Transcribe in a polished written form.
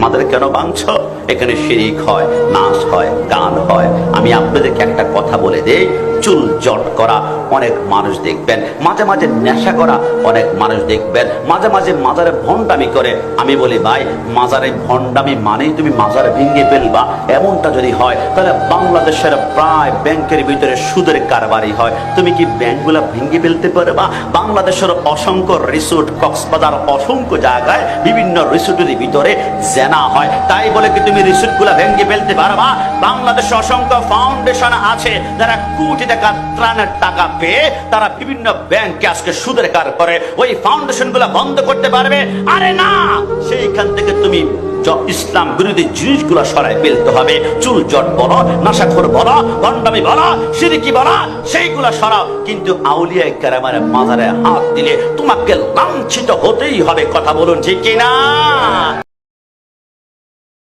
মাজারে কেন ভাঙছো? এখানে শিরিক হয়, নাচ হয়, গান হয়। আমি আপনাদেরকে একটা কথা বলে দেই, চুল জট করা অনেক মানুষ দেখবেন, মাঝে মাঝে নেশা করা অনেক মানুষ দেখবেন, মাঝে মাঝে মাজারে ভণ্ডামি করে। আমি বলি ভাই, মাজারে ভণ্ডামি মানেই তুমি মাজারে ভেঙে ফেলবা, এমনটা যদি হয় তাহলে বাংলাদেশের প্রায় ব্যাংকের ভিতরে সুদের কারবারই হয়। তুমি কি ব্যাংকগুলা ভেঙে ফেলতে পারবা? বাংলাদেশের অসংখ্য রিসোর্ট, কক্সবাজার অসংখ্য জায়গায় বিভিন্ন রিসোর্টের ভিতরে জেনা হয়, তাই বলে কি তুমি রিসোর্টগুলা ভেঙে ফেলতে পারবা? বাংলাদেশে অসংখ্য ফাউন্ডেশন আছে যারা কোটি টাকা ত্রাণের টাকা পেয়ে তারা বিভিন্ন ব্যাংকে আজকে সুদের কার করে। ওই ফাউন্ডেশনগুলা বন্ধ করতে পারবে? আরে না, সেইখান থেকে তুমি ইসলাম বিরোধী জিনিসগুলো সরাই ফেলতে হবে। চুল জট বলো, নাশাখোর বলো, ভণ্ডামি বলো, শিরকি বলো, সেইগুলো সরাও। কিন্তু আউলিয়া কেরামের মাজারে হাত দিলে তোমাকে লাঞ্ছিত হতেই হবে। কথা বলুন ঠিক কিনা?